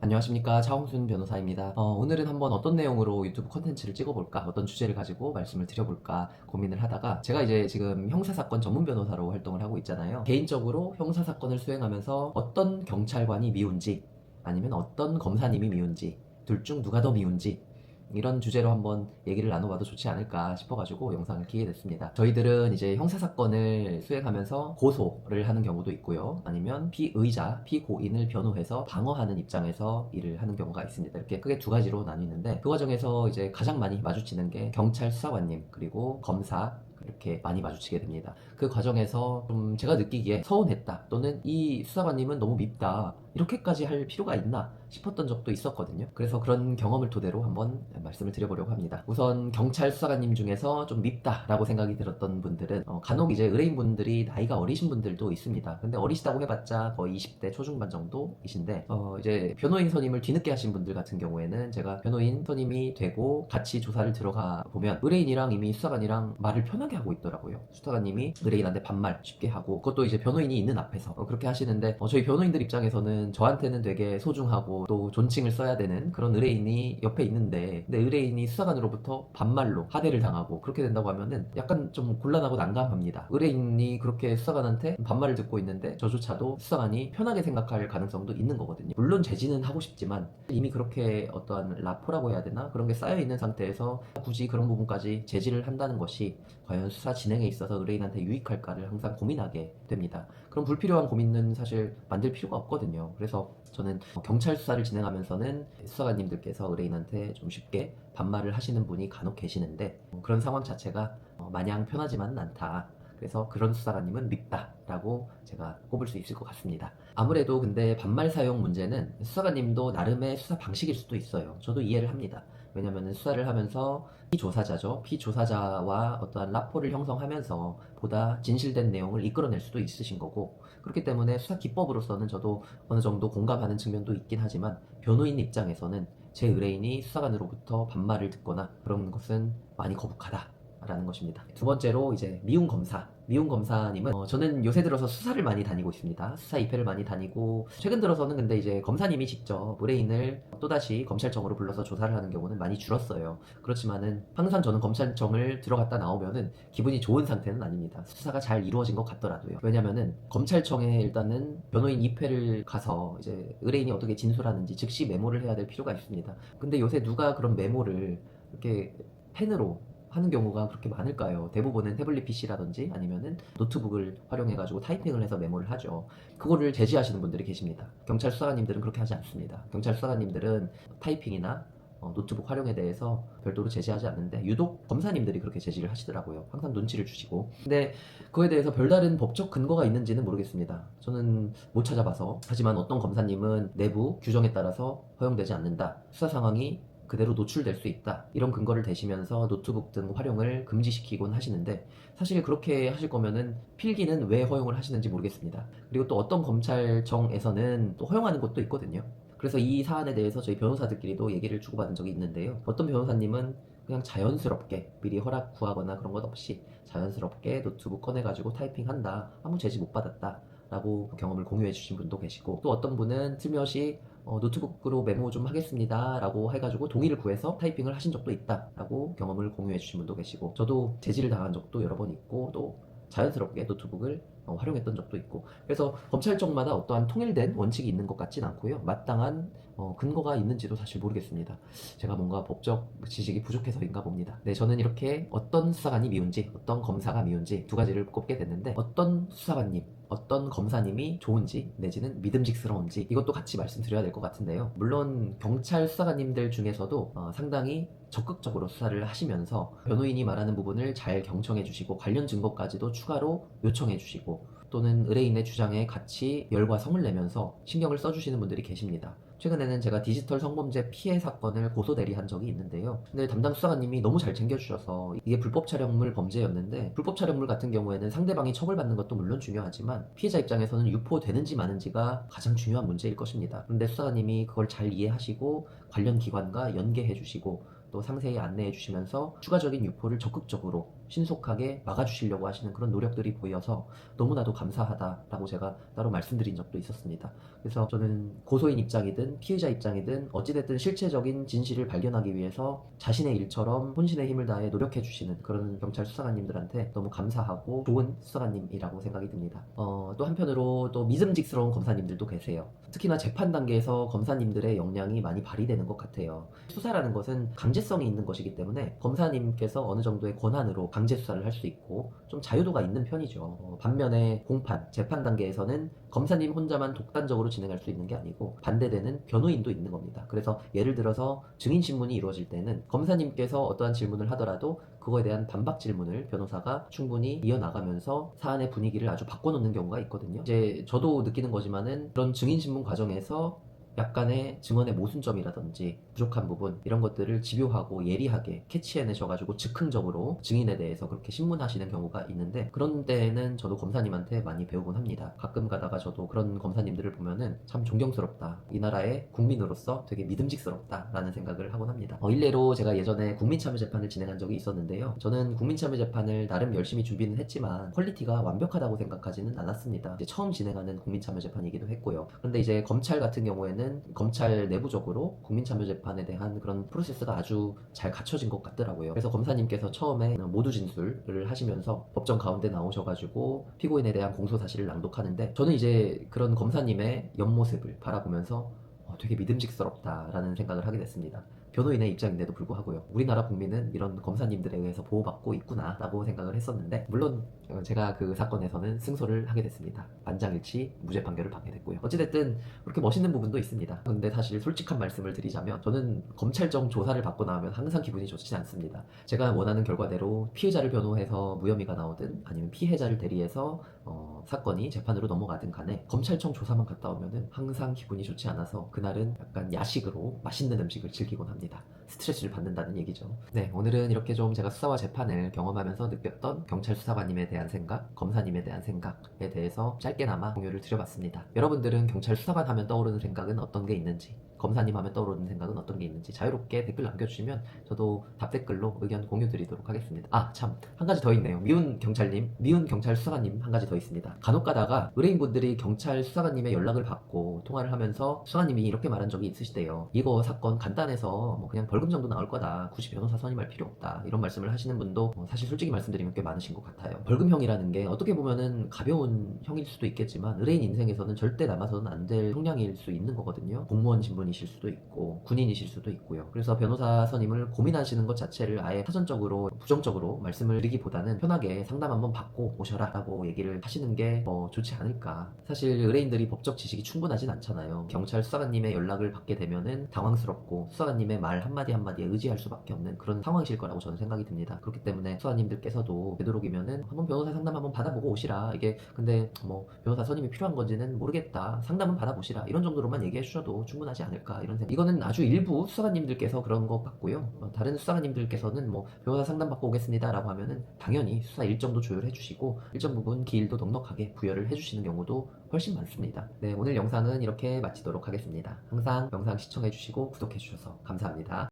안녕하십니까, 차홍순 변호사입니다. 오늘은 한번 어떤 내용으로 유튜브 콘텐츠를 찍어볼까, 어떤 주제를 가지고 말씀을 드려볼까 고민을 하다가, 제가 이제 지금 형사사건 전문 변호사로 활동을 하고 있잖아요. 개인적으로 형사사건을 수행하면서 어떤 경찰관이 미운지, 아니면 어떤 검사님이 미운지, 둘 중 누가 더 미운지, 이런 주제로 한번 얘기를 나눠봐도 좋지 않을까 싶어가지고 영상을 키게 됐습니다. 저희들은 이제 형사사건을 수행하면서 고소를 하는 경우도 있고요. 아니면 피의자, 피고인을 변호해서 방어하는 입장에서 일을 하는 경우가 있습니다. 이렇게 크게 두 가지로 나뉘는데, 그 과정에서 이제 가장 많이 마주치는 게 경찰 수사관님, 그리고 검사, 이렇게 많이 마주치게 됩니다. 그 과정에서 좀 제가 느끼기에 서운했다, 또는 이 수사관님은 너무 밉다, 이렇게까지 할 필요가 있나 싶었던 적도 있었거든요. 그래서 그런 경험을 토대로 한번 말씀을 드려보려고 합니다. 우선 경찰 수사관님 중에서 좀 밉다라고 생각이 들었던 분들은 간혹 이제 의뢰인분들이 나이가 어리신 분들도 있습니다. 근데 어리시다고 해봤자 거의 20대 초중반 정도이신데, 이제 변호인 선임을 뒤늦게 하신 분들 같은 경우에는 제가 변호인 선임이 되고 같이 조사를 들어가 보면 의뢰인이랑 이미 수사관이랑 말을 편하게 하고 있더라고요. 수사관님이 의뢰인한테 반말 쉽게 하고, 그것도 이제 변호인이 있는 앞에서 그렇게 하시는데, 저희 변호인들 입장에서는 저한테는 되게 소중하고 또 존칭을 써야 되는 그런 의뢰인이 옆에 있는데, 근데 의뢰인이 수사관으로부터 반말로 하대를 당하고 그렇게 된다고 하면은 약간 좀 곤란하고 난감합니다. 의뢰인이 그렇게 수사관한테 반말을 듣고 있는데 저조차도 수사관이 편하게 생각할 가능성도 있는 거거든요. 물론 제지는 하고 싶지만 이미 그렇게 어떠한 라포라고 해야 되나, 그런 게 쌓여 있는 상태에서 굳이 그런 부분까지 제지를 한다는 것이 과연 수사 진행에 있어서 의뢰인한테 유익할까를 항상 고민하게 됩니다. 그런 불필요한 고민은 사실 만들 필요가 없거든요. 그래서 저는 경찰 수사를 진행하면서는 수사관님들께서 의뢰인한테 좀 쉽게 반말을 하시는 분이 간혹 계시는데, 그런 상황 자체가 마냥 편하지만은 않다. 그래서 그런 수사관님은 밉다라고 제가 꼽을 수 있을 것 같습니다. 아무래도 근데 반말 사용 문제는 수사관님도 나름의 수사 방식일 수도 있어요. 저도 이해를 합니다. 왜냐면은 수사를 하면서 피조사자죠. 피조사자와 어떠한 라포를 형성하면서 보다 진실된 내용을 이끌어낼 수도 있으신 거고, 그렇기 때문에 수사 기법으로서는 저도 어느 정도 공감하는 측면도 있긴 하지만, 변호인 입장에서는 제 의뢰인이 수사관으로부터 반말을 듣거나 그런 것은 많이 거북하다 라는 것입니다. 두 번째로 이제 미운 검사. 미운 검사님은 저는 요새 들어서 수사를 많이 다니고 있습니다. 수사 입회를 많이 다니고, 최근 들어서는 근데 이제 검사님이 직접 의뢰인을 또다시 검찰청으로 불러서 조사를 하는 경우는 많이 줄었어요. 그렇지만은 항상 저는 검찰청을 들어갔다 나오면은 기분이 좋은 상태는 아닙니다. 수사가 잘 이루어진 것 같더라도요. 왜냐면은 검찰청에 일단은 변호인 입회를 가서 이제 의뢰인이 어떻게 진술하는지 즉시 메모를 해야 될 필요가 있습니다. 근데 요새 누가 그런 메모를 이렇게 펜으로 하는 경우가 그렇게 많을까요? 대부분은 태블릿 PC라든지 아니면은 노트북을 활용해가지고 타이핑을 해서 메모를 하죠. 그거를 제지하시는 분들이 계십니다. 경찰 수사관님들은 그렇게 하지 않습니다. 경찰 수사관님들은 타이핑이나 노트북 활용에 대해서 별도로 제지하지 않는데, 유독 검사님들이 그렇게 제지를 하시더라고요. 항상 눈치를 주시고. 근데 그거에 대해서 별다른 법적 근거가 있는지는 모르겠습니다. 저는 못 찾아봐서. 하지만 어떤 검사님은 내부 규정에 따라서 허용되지 않는다, 수사 상황이 그대로 노출될 수 있다, 이런 근거를 대시면서 노트북 등 활용을 금지시키곤 하시는데, 사실 그렇게 하실 거면은 필기는 왜 허용을 하시는지 모르겠습니다. 그리고 또 어떤 검찰청에서는 또 허용하는 곳도 있거든요. 그래서 이 사안에 대해서 저희 변호사들끼리도 얘기를 주고받은 적이 있는데요. 어떤 변호사님은 그냥 자연스럽게 미리 허락 구하거나 그런 것 없이 자연스럽게 노트북 꺼내가지고 타이핑한다, 아무 제지 못 받았다 라고 경험을 공유해 주신 분도 계시고, 또 어떤 분은 틀며시 노트북으로 메모 좀 하겠습니다 라고 해가지고 동의를 구해서 타이핑을 하신 적도 있다 라고 경험을 공유해 주신 분도 계시고, 저도 제지를 당한 적도 여러 번 있고, 또 자연스럽게 노트북을 활용했던 적도 있고, 그래서 검찰청마다 어떠한 통일된 원칙이 있는 것 같진 않고요. 마땅한 근거가 있는지도 사실 모르겠습니다. 제가 뭔가 법적 지식이 부족해서인가 봅니다. 네, 저는 이렇게 어떤 수사관이 미운지, 어떤 검사가 미운지 두 가지를 꼽게 됐는데, 어떤 수사관님, 어떤 검사님이 좋은지 내지는 믿음직스러운지, 이것도 같이 말씀드려야 될 것 같은데요. 물론 경찰 수사관님들 중에서도 상당히 적극적으로 수사를 하시면서 변호인이 말하는 부분을 잘 경청해 주시고 관련 증거까지도 추가로 요청해 주시고, 또는 의뢰인의 주장에 같이 열과 성을 내면서 신경을 써주시는 분들이 계십니다. 최근에는 제가 디지털 성범죄 피해 사건을 고소 대리한 적이 있는데요. 근데 담당 수사관님이 너무 잘 챙겨주셔서, 이게 불법 촬영물 범죄였는데, 불법 촬영물 같은 경우에는 상대방이 처벌받는 것도 물론 중요하지만 피해자 입장에서는 유포되는지 마는지가 가장 중요한 문제일 것입니다. 그런데 수사관님이 그걸 잘 이해하시고 관련 기관과 연계해 주시고 또 상세히 안내해 주시면서 추가적인 유포를 적극적으로 신속하게 막아주시려고 하시는 그런 노력들이 보여서 너무나도 감사하다라고 제가 따로 말씀드린 적도 있었습니다. 그래서 저는 고소인 입장이든 피의자 입장이든 어찌됐든 실체적인 진실을 발견하기 위해서 자신의 일처럼 혼신의 힘을 다해 노력해 주시는 그런 경찰 수사관님들한테 너무 감사하고 좋은 수사관님이라고 생각이 듭니다. 또 한편으로 또 믿음직스러운 검사님들도 계세요. 특히나 재판 단계에서 검사님들의 역량이 많이 발휘되는 것 같아요. 수사라는 것은 강제성이 있는 것이기 때문에 검사님께서 어느 정도의 권한으로 강제 수사를 할 수 있고 좀 자유도가 있는 편이죠. 반면에 공판, 재판 단계에서는 검사님 혼자만 독단적으로 진행할 수 있는 게 아니고 반대되는 변호인도 있는 겁니다. 그래서 예를 들어서 증인 신문이 이루어질 때는 검사님께서 어떠한 질문을 하더라도 그거에 대한 반박 질문을 변호사가 충분히 이어나가면서 사안의 분위기를 아주 바꿔놓는 경우가 있거든요. 이제 저도 느끼는 거지만은 그런 증인 신문 과정에서 약간의 증언의 모순점이라든지 부족한 부분 이런 것들을 집요하고 예리하게 캐치해내셔가지고 즉흥적으로 증인에 대해서 그렇게 신문하시는 경우가 있는데 그런 때에는 저도 검사님한테 많이 배우곤 합니다. 가끔 가다가 저도 그런 검사님들을 보면은 참 존경스럽다. 이 나라의 국민으로서 되게 믿음직스럽다라는 생각을 하곤 합니다. 일례로 제가 예전에 국민참여재판을 진행한 적이 있었는데요. 저는 국민참여재판을 나름 열심히 준비는 했지만 퀄리티가 완벽하다고 생각하지는 않았습니다. 이제 처음 진행하는 국민참여재판이기도 했고요. 그런데 이제 검찰 같은 경우에는 검찰 내부적으로 국민참여재판에 대한 그런 프로세스가 아주 잘 갖춰진 것 같더라고요. 그래서 검사님께서 처음에 모두 진술을 하시면서 법정 가운데 나오셔가지고 피고인에 대한 공소사실을 낭독하는데 저는 이제 그런 검사님의 옆모습을 바라보면서 되게 믿음직스럽다라는 생각을 하게 됐습니다. 변호인의 입장인데도 불구하고요. 우리나라 국민은 이런 검사님들에 의해서 보호받고 있구나 라고 생각을 했었는데 물론 제가 그 사건에서는 승소를 하게 됐습니다. 만장일치 무죄 판결을 받게 됐고요. 어찌됐든 그렇게 멋있는 부분도 있습니다. 근데 사실 솔직한 말씀을 드리자면 저는 검찰청 조사를 받고 나오면 항상 기분이 좋지 않습니다. 제가 원하는 결과대로 피의자를 변호해서 무혐의가 나오든 아니면 피해자를 대리해서 사건이 재판으로 넘어가든 간에 검찰청 조사만 갔다 오면은 항상 기분이 좋지 않아서 그날은 약간 야식으로 맛있는 음식을 즐기곤 합니다. 스트레스를 받는다는 얘기죠. 네, 오늘은 이렇게 좀 제가 수사와 재판을 경험하면서 느꼈던 경찰 수사관님에 대한 생각, 검사님에 대한 생각에 대해서 짧게나마 공유를 드려봤습니다. 여러분들은 경찰 수사관 하면 떠오르는 생각은 어떤 게 있는지, 검사님 하면 떠오르는 생각은 어떤 게 있는지 자유롭게 댓글 남겨주시면 저도 답댓글로 의견 공유 드리도록 하겠습니다. 참, 한 가지 더 있네요. 미운 경찰 수사관님 한 가지 더 있습니다. 간혹 가다가 의뢰인분들이 경찰 수사관님의 연락을 받고 통화를 하면서 수사관님이 이렇게 말한 적이 있으시대요. 이거 사건 간단해서 그냥 벌금 정도 나올 거다. 굳이 변호사 선임할 필요 없다. 이런 말씀을 하시는 분도 사실 솔직히 말씀드리면 꽤 많으신 것 같아요. 벌금형이라는 게 어떻게 보면은 가벼운 형일 수도 있겠지만 의뢰인 인생에서는 절대 남아서는 안 될 형량일 수 있는 거거든요. 공무원 신분이실 수도 있고 군인이실 수도 있고요. 그래서 변호사 선임을 고민하시는 것 자체를 아예 사전적으로 부정적으로 말씀을 드리기보다는 편하게 상담 한번 받고 오셔라 라고 얘기를 하시는 게 좋지 않을까. 사실 의뢰인들이 법적 지식이 충분하진 않잖아요. 경찰 수사관님의 연락을 받게 되면은 당황스럽고 수사관님의 말 한마디 한마디에 의지할 수밖에 없는 그런 상황이실 거라고 저는 생각이 듭니다. 그렇기 때문에 수사님들께서도 되도록이면은 한번 변호사 상담 한번 받아보고 오시라. 이게 근데 변호사 선임이 필요한 건지는 모르겠다. 상담은 받아보시라. 이런 정도로만 얘기해 주셔도 충분하지 않을까 이런 생각. 이거는 아주 일부 수사관님들께서 그런 것 같고요. 다른 수사관님들께서는 변호사 상담 받고 오겠습니다 라고 하면은 당연히 수사 일정도 조율해 주시고 일정 부분 기일도 넉넉하게 부여를 해주시는 경우도 훨씬 많습니다. 네, 오늘 영상은 이렇게 마치도록 하겠습니다. 항상 영상 시청해 주시고 구독해 주셔서 감사합니다.